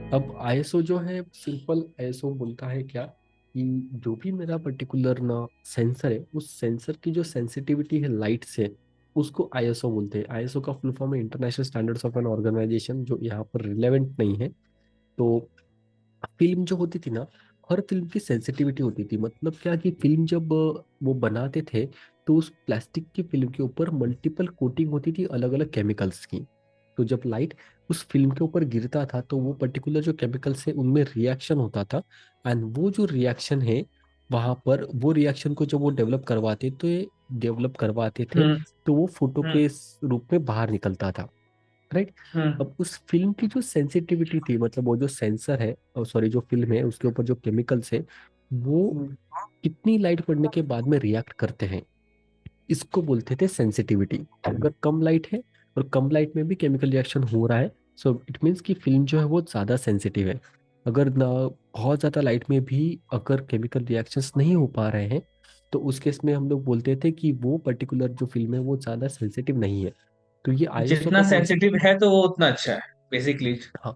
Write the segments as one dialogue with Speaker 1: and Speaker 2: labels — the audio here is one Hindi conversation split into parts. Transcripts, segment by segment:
Speaker 1: अब आईएसओ जो है, सिंपल आईएसओ बोलता है क्या कि जो भी मेरा पर्टिकुलर ना सेंसर है, उस सेंसर की जो सेंसिटिविटी है लाइट से, उसको आईएसओ बोलते हैं। आईएसओ का फुल फॉर्म है international standards of an organisation, जो यहाँ पर रिलेवेंट नहीं है। तो फिल्म जो होती थी ना, हर फिल्म की सेंसिटिविटी होती थी। मतलब क्या कि फिल्म जब वो बनाते थे, तो उस प्लास्टिक की फिल्म के ऊपर मल्टीपल कोटिंग होती थी अलग अलग केमिकल्स की। तो जब लाइट उस फिल्म के ऊपर गिरता था, तो वो पर्टिकुलर जो केमिकल्स है उनमें रिएक्शन होता था। एंड वो जो रिएक्शन है, वहां पर वो रिएक्शन को जब वो डेवलप करवाते थे,
Speaker 2: हम्म।
Speaker 1: तो वो फोटो
Speaker 2: हम्म।
Speaker 1: के रूप में बाहर निकलता था। राइट।
Speaker 2: हम्म।
Speaker 1: अब उस फिल्म की जो सेंसिटिविटी थी, मतलब वो जो सेंसर है, सॉरी जो फिल्म है उसके ऊपर जो केमिकल्स है, वो
Speaker 2: हम्म।
Speaker 1: कितनी लाइट पड़ने के बाद में रिएक्ट करते हैं, इसको बोलते थे सेंसिटिविटी। अगर कम लाइट है और कम लाइट में भी केमिकल रिएक्शन हो रहा है, सो इट मीन्स कि फिल्म जो है वो ज़्यादा सेंसिटिव है। अगर ना बहुत ज़्यादा लाइट में भी अगर केमिकल रिएक्शंस नहीं हो पा रहे हैं, तो उस केस में हम लोग बोलते थे कि वो पर्टिकुलर जो फिल्म है वो ज़्यादा सेंसिटिव नहीं है। तो ये आईएसओ
Speaker 2: जितना
Speaker 1: का कॉन्सेप्ट।
Speaker 2: सेंसिटिव है तो वो उतना अच्छा है, बेसिकली।
Speaker 1: हाँ।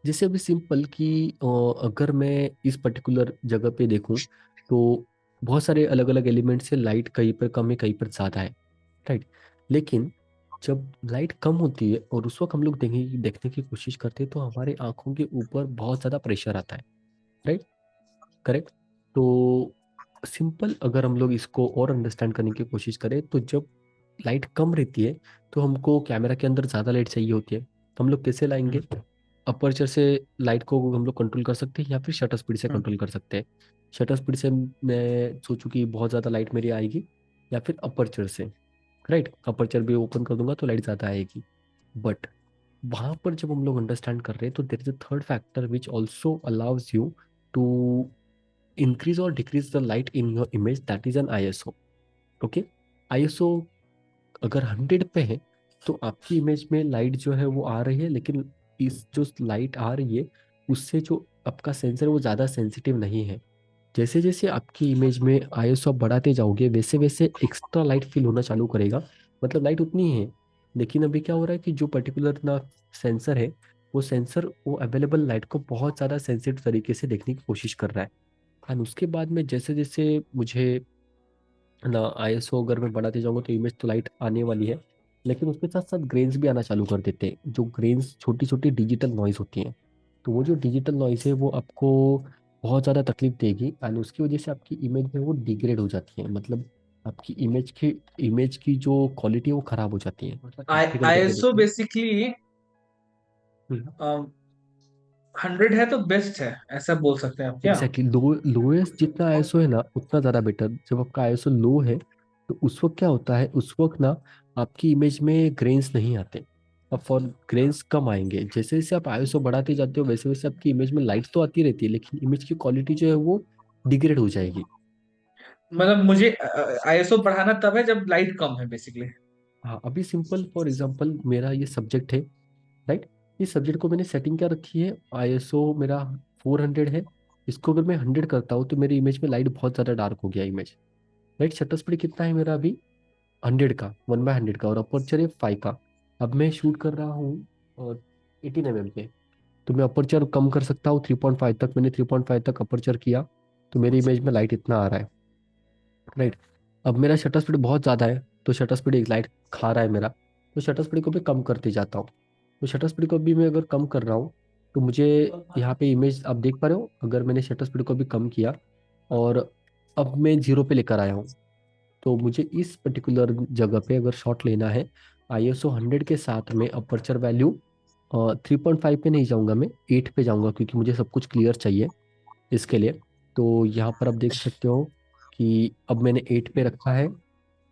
Speaker 1: जैसे अभी सिंपल कि अगर मैं इस पर्टिकुलर जगह पे देखूं, तो बहुत सारे अलग अलग एलिमेंट से लाइट कहीं पर कम है कहीं पर ज़्यादा है। राइट। लेकिन जब लाइट कम होती है और उस वक्त हम लोग देखने की कोशिश करते हैं, तो हमारे आंखों के ऊपर बहुत ज़्यादा प्रेशर आता है। राइट। करेक्ट। तो सिंपल अगर हम लोग इसको और अंडरस्टैंड करने की कोशिश करें, तो जब लाइट कम रहती है, तो हमको कैमरा के अंदर ज़्यादा लाइट चाहिए होती है, तो हम लोग कैसे लाएंगे? अपर्चर से लाइट को हम लोग कंट्रोल कर सकते हैं, या फिर शटर स्पीड से
Speaker 2: हम्म।
Speaker 1: कंट्रोल कर सकते हैं। शटर स्पीड से मैं सोचूं कि बहुत ज़्यादा लाइट मेरी आएगी, या फिर अपर्चर से। राइट। अपर्चर भी ओपन कर दूंगा तो लाइट ज़्यादा आएगी। बट वहाँ पर जब हम लोग अंडरस्टैंड कर रहे हैं, तो there is a third factor which also allows you to increase और decrease the light in your image, that is an ISO. Okay. ISO अगर 100 पे है, तो आपकी इमेज में लाइट जो है वो आ रही है, लेकिन इस जो लाइट आ रही है, उससे जो आपका सेंसर वो ज़्यादा सेंसिटिव नहीं है। जैसे जैसे आपकी इमेज में आईएसओ आप बढ़ाते जाओगे, वैसे वैसे एक्स्ट्रा लाइट फील होना चालू करेगा। मतलब लाइट उतनी ही है, लेकिन अभी क्या हो रहा है कि जो पर्टिकुलर ना सेंसर है, वो सेंसर वो अवेलेबल लाइट को बहुत ज़्यादा सेंसिटिव तरीके से देखने की कोशिश कर रहा है। एंड उसके बाद में जैसे जैसे मुझे ना आईएसओ अगर मैं बढ़ाते जाऊंगा, तो इमेज तो लाइट आने वाली है, लेकिन उसके साथ साथ ग्रेन्स भी आना चालू कर देते हैं। जो ग्रेन्स छोटी छोटी डिजिटल नॉइज होती हैं, तो वो जो डिजिटल नॉइज है वो आपको बहुत ज़्यादा तकलीफ देगी, एंड उसकी वजह से आपकी इमेज में वो डिग्रेड हो जाती है। मतलब आपकी इमेज की जो क्वालिटी है वो खराब हो जाती है, मतलब प्रैक्टिकल करके
Speaker 2: आईएसओ
Speaker 1: देखिए।
Speaker 2: बेसिकली
Speaker 1: हम्म।
Speaker 2: 100 है तो बेस्ट है, ऐसा बोल सकते हैं आप क्या?
Speaker 1: एग्जैक्टली। लोएस्ट जितना आईएसओ है ना, उतना ज़्यादा बेटर। जब आपका आईएसओ लो है, तो उस वक्त क्या होता है, उस वक्त ना आपकी इमेज में ग्रेन्स नहीं आते। अब फॉर ग्रेन्स कम आएंगे। जैसे जैसे आप आईएसओ बढ़ाते जाते हो, वैसे वैसे आपकी इमेज में लाइट तो आती रहती है, लेकिन इमेज की क्वालिटी जो है वो डिग्रेड हो जाएगी।
Speaker 2: मतलब मुझे आईएसओ बढ़ाना तब है जब लाइट कम है, बेसिकली।
Speaker 1: हाँ, अभी सिंपल फॉर एग्जांपल मेरा ये सब्जेक्ट है। राइट। इस सब्जेक्ट को मैंने सेटिंग क्या रखी है, आईएसओ मेरा 400 है। इसको अगर मैं 100 करता हूँ, तो मेरी इमेज में लाइट बहुत ज़्यादा डार्क हो गया इमेज। राइट। शटर स्पीड कितना है मेरा अभी? 100 का, 1/100 का, और अपर्चर है 5 का। अब मैं शूट कर रहा हूँ और 18 mm पे, तो मैं अपर्चर कम कर सकता हूँ 3.5 तक। मैंने 3.5 तक अपर्चर किया, तो मेरी इमेज में लाइट इतना आ रहा है। राइट। अब मेरा शटर स्पीड बहुत ज़्यादा है, तो शटर स्पीड एक लाइट खा रहा है मेरा, तो शटर स्पीड को भी कम करते जाता हूँ। तो शटर स्पीड को भी मैं अगर कम कर रहा हूँ, तो मुझे यहाँ पे इमेज आप देख पा रहे हो, अगर मैंने शटर स्पीड को भी कम किया और अब मैं 0 पे लेकर आया हूँ, तो मुझे इस पर्टिकुलर जगह पे अगर शॉट लेना है, आईएसओ 100 के साथ में अपर्चर वैल्यू 3.5 पे नहीं जाऊंगा, मैं 8 पे जाऊंगा, क्योंकि मुझे सब कुछ क्लियर चाहिए इसके लिए। तो यहाँ पर आप देख सकते हो कि अब मैंने 8 पे रखा है,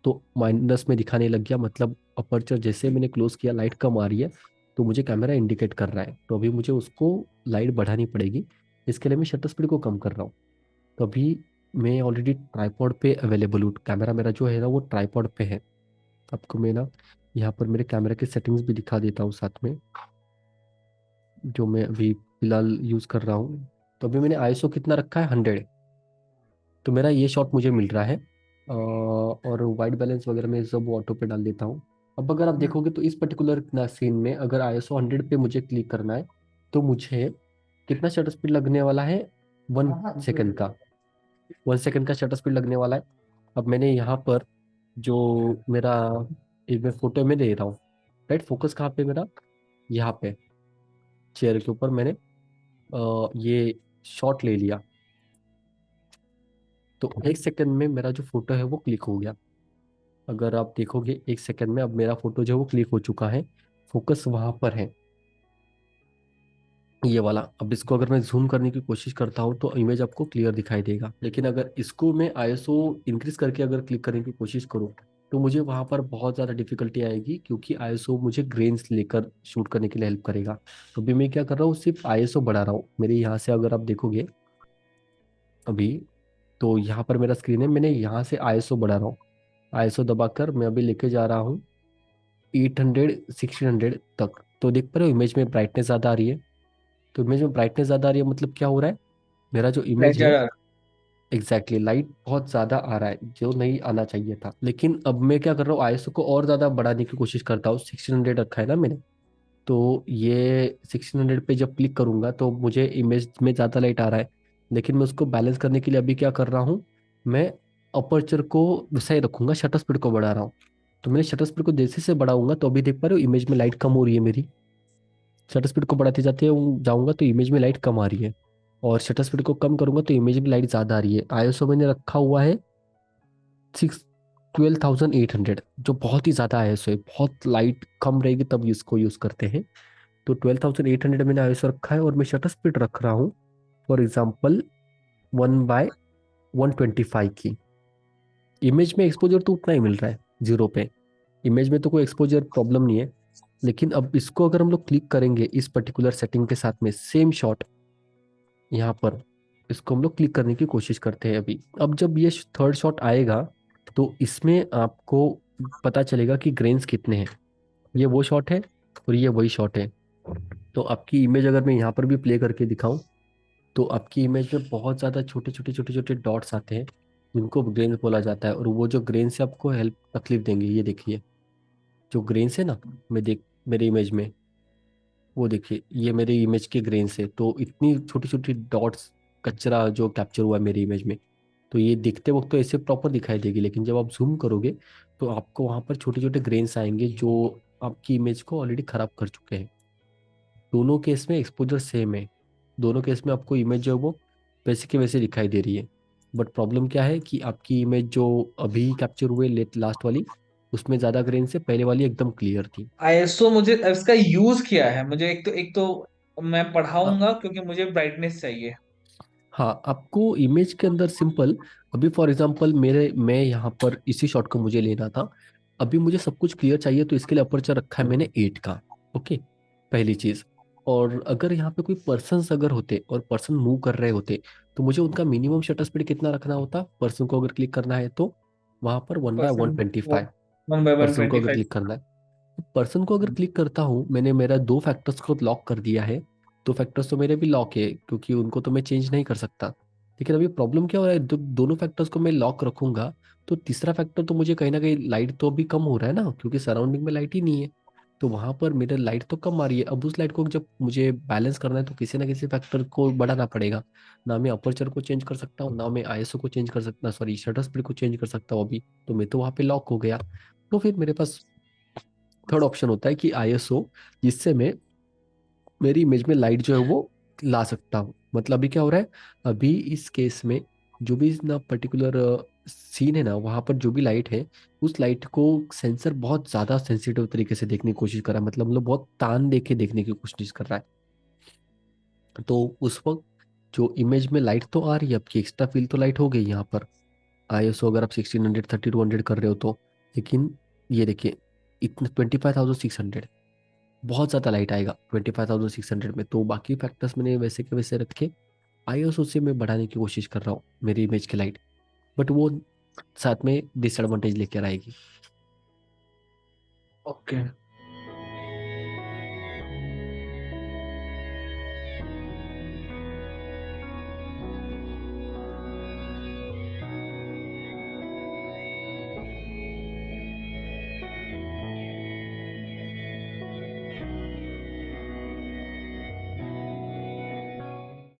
Speaker 1: तो माइनस में दिखाने लग गया। मतलब अपर्चर जैसे मैंने क्लोज किया, लाइट कम आ रही है, तो मुझे कैमरा इंडिकेट कर रहा है। तो अभी मुझे उसको लाइट बढ़ानी पड़ेगी, इसके लिए मैं शटर स्पीड को कम कर रहा हूँ। तो अभी मैं ऑलरेडी ट्राईपॉड पे अवेलेबल हूँ, कैमरा मेरा जो है ना वो ट्राईपॉड पे है। आपको मैं ना यहाँ पर मेरे कैमरा की सेटिंग्स भी दिखा देता हूँ साथ में, जो मैं अभी फिलहाल यूज़ कर रहा हूँ। तो अभी मैंने आईएसओ कितना रखा है, 100। तो मेरा ये शॉट मुझे मिल रहा है। और वाइट बैलेंस वगैरह मैं सब ऑटो पे डाल देता हूँ। अब अगर आप देखोगे, तो इस पर्टिकुलर सीन में अगर आईएसओ 100 पे मुझे क्लिक करना है, तो मुझे कितना शटर स्पीड लगने वाला है? 1 सेकंड का। 1 सेकंड का शटर स्पीड लगने वाला है। अब मैंने यहाँ पर जो मेरा, एक मैं फोटो में दे रहा हूँ, राइट, फोकस कहाँ पे मेरा? यहाँ पे चेयर के ऊपर मैंने ये शॉट ले लिया। तो 1 सेकंड में मेरा जो फोटो है वो क्लिक हो गया। अगर आप देखोगे 1 सेकंड में अब मेरा फोटो जो है वो क्लिक हो चुका है। फोकस वहां पर है, ये वाला। अब इसको अगर मैं जूम करने की कोशिश करता हूँ तो इमेज आपको क्लियर दिखाई देगा, लेकिन अगर इसको मैं आईएसओ इंक्रीज करके अगर क्लिक करने की कोशिश करूँ तो मुझे वहां पर बहुत ज़्यादा डिफिकल्टी आएगी, क्योंकि आईएसओ मुझे ग्रेन्स लेकर शूट करने के लिए हेल्प करेगा। तो अभी मैं क्या कर रहा हूँ, सिर्फ आईएसओ बढ़ा रहा हूँ। मेरे यहाँ से अगर आप देखोगे अभी, तो यहाँ पर मेरा स्क्रीन है, मैंने यहाँ से आईएसओ बढ़ा रहा हूँ। आईएसओ दबाकर मैं अभी लेके जा रहा हूँ 800 1600 तक। तो देख पा रहे हो इमेज में ब्राइटनेस ज़्यादा आ रही है। तो इमेज में ब्राइटनेस ज़्यादा आ रही है मतलब क्या हो रहा है, मेरा जो
Speaker 2: लाइट
Speaker 1: इमेज है,
Speaker 2: ज्यादा।
Speaker 1: एग्जैक्टली लाइट बहुत ज़्यादा आ रहा है जो नहीं आना चाहिए था। लेकिन अब मैं क्या कर रहा हूँ, आईएसओ को और ज़्यादा बढ़ाने की कोशिश करता हूँ। 1600 रखा है ना मैंने, तो ये 1600 पे जब क्लिक करूंगा तो मुझे इमेज में ज़्यादा लाइट आ रहा है। लेकिन मैं उसको बैलेंस करने के लिए अभी क्या कर रहा हूँ, मैं अपर्चर को वैसा ही रखूंगा, शटर स्पीड को बढ़ा रहा हूँ। तो मैंने शटर स्पीड को जैसे से बढ़ाऊंगा तो अभी देख पा रहे हो इमेज में लाइट कम हो रही है मेरी। शटर स्पीड को बढ़ाते जाते जाऊंगा तो इमेज में लाइट कम आ रही है, और शटर स्पीड को कम करूंगा तो इमेज में लाइट ज़्यादा आ रही है। आईएसओ मैंने रखा हुआ है 12,800, जो बहुत ही ज़्यादा आईएसओ है। बहुत लाइट कम रहेगी तब इसको यूज़ करते हैं। तो 12,800 मैंने आईएसओ रखा है, और मैं शटर स्पीड रख रहा हूँ फॉर एग्जाम्पल 1/125 की। इमेज में एक्सपोजर तो उतना ही मिल रहा है, 0 पे। इमेज में तो कोई एक्सपोजर प्रॉब्लम नहीं है। लेकिन अब इसको अगर हम लोग क्लिक करेंगे इस पर्टिकुलर सेटिंग के साथ में, सेम शॉट यहाँ पर, इसको हम लोग क्लिक करने की कोशिश करते हैं अभी। अब जब ये थर्ड शॉट आएगा तो इसमें आपको पता चलेगा कि ग्रेन्स कितने हैं। ये वो शॉट है और ये वही शॉट है। तो आपकी इमेज अगर मैं यहाँ पर भी प्ले करके दिखाऊं तो आपकी इमेज में बहुत ज़्यादा छोटे छोटे छोटे छोटे डॉट्स आते हैं, जिनको ग्रेन्स बोला जाता है। और वो जो ग्रेन्स से आपको हेल्प तकलीफ देंगे, ये देखिए जो ग्रेन्स है ना, मैं देख मेरे इमेज में, वो देखिए ये मेरे इमेज के ग्रेन्स है। तो इतनी छोटी छोटी डॉट्स, कचरा जो कैप्चर हुआ है मेरी इमेज में, तो ये दिखते वक्त तो ऐसे प्रॉपर दिखाई देगी, लेकिन जब आप जूम करोगे तो आपको वहाँ पर छोटे छोटे ग्रेन्स आएंगे जो आपकी इमेज को ऑलरेडी खराब कर चुके हैं। दोनों केस में एक्सपोजर सेम है। दोनों केस में आपको इमेज जो है वो वैसे के वैसे दिखाई दे रही है। बट प्रॉब्लम क्या है कि आपकी इमेज जो अभी कैप्चर हुए लेट लास्ट वाली, उसमें ज़्यादा ग्रेन से पहले वाली एकदम क्लियर थी।
Speaker 2: आईएसओ मुझे इसका यूज क्या है? मुझे एक तो मैं
Speaker 1: हाँ,
Speaker 2: पढ़ाऊंगा क्योंकि मुझे ब्राइटनेस चाहिए।
Speaker 1: हाँ, आपको इमेज के अंदर सिंपल, अभी फॉर एग्जांपल मैं यहाँ पर इसी शॉट को मुझे लेना था। अभी मुझे सब कुछ क्लियर चाहिए तो इसके लिए अपर्चर रखा है मैंने 8 का। ओके, पहली चीज। और अगर यहाँ पे कोई पर्सन्स अगर होते और पर्सन मूव कर रहे होते तो मुझे उनका मिनिमम शटर स्पीड कितना रखना होता? पर्सन को अगर क्लिक करना है तो वहां पर one by one
Speaker 2: person
Speaker 1: twenty
Speaker 2: वो
Speaker 1: फाइव
Speaker 2: 1/1
Speaker 1: पर्सन को अगर
Speaker 2: 25।
Speaker 1: क्लिक करना है। पर्सन को अगर क्लिक करता हूँ, मैंने मेरा दो फैक्टर्स को लॉक कर दिया है। दो फैक्टर्स तो मेरे भी लॉक है क्योंकि उनको तो मैं चेंज नहीं कर सकता। लेकिन अभी प्रॉब्लम क्या हो रहा है, दोनों फैक्टर्स को मैं लॉक रखूंगा तो तीसरा फैक्टर तो मुझे कहीं ना कहीं लाइट तो अभी कम हो रहा है ना, क्योंकि सराउंडिंग में लाइट ही नहीं है। तो वहां पर मेरे लाइट तो कम आ रही है। अब उस लाइट को जब मुझे बैलेंस करना है तो किसी ना किसी फैक्टर को बढ़ाना पड़ेगा। ना मैं अपर्चर को चेंज कर सकता हूँ, ना मैं आईएसओ को चेंज कर सकता, सॉरी शटर स्पीड को चेंज कर सकता हूँ अभी। तो मैं तो वहां पे लॉक हो गया। तो फिर मेरे पास थर्ड ऑप्शन होता है कि आईएसओ, जिससे मैं मेरी इमेज में लाइट जो है वो ला सकता हूँ। मतलब अभी क्या हो रहा है, अभी इस केस में जो भी ना पर्टिकुलर सीन है ना, वहां पर जो भी लाइट है, उस लाइट को सेंसर बहुत ज्यादा सेंसिटिव तरीके से देखने की कोशिश कर रहा है। मतलब बहुत तान देके देखने की कोशिश कर रहा है। तो उस वक्त जो इमेज में लाइट तो आ रही है, आपकी एक्स्ट्रा फील तो लाइट हो गई यहाँ पर। आईएसओ अगर आप 1600 3200 कर रहे हो तो, लेकिन ये देखिए इतना 25,600, बहुत ज़्यादा लाइट आएगा 25,600 में। तो बाकी फैक्टर्स मैंने वैसे के वैसे रखे। आईएसओ से मैं बढ़ाने की कोशिश कर रहा हूँ मेरी इमेज की लाइट, बट वो साथ में डिसएडवांटेज लेकर आएगी।
Speaker 2: ओके।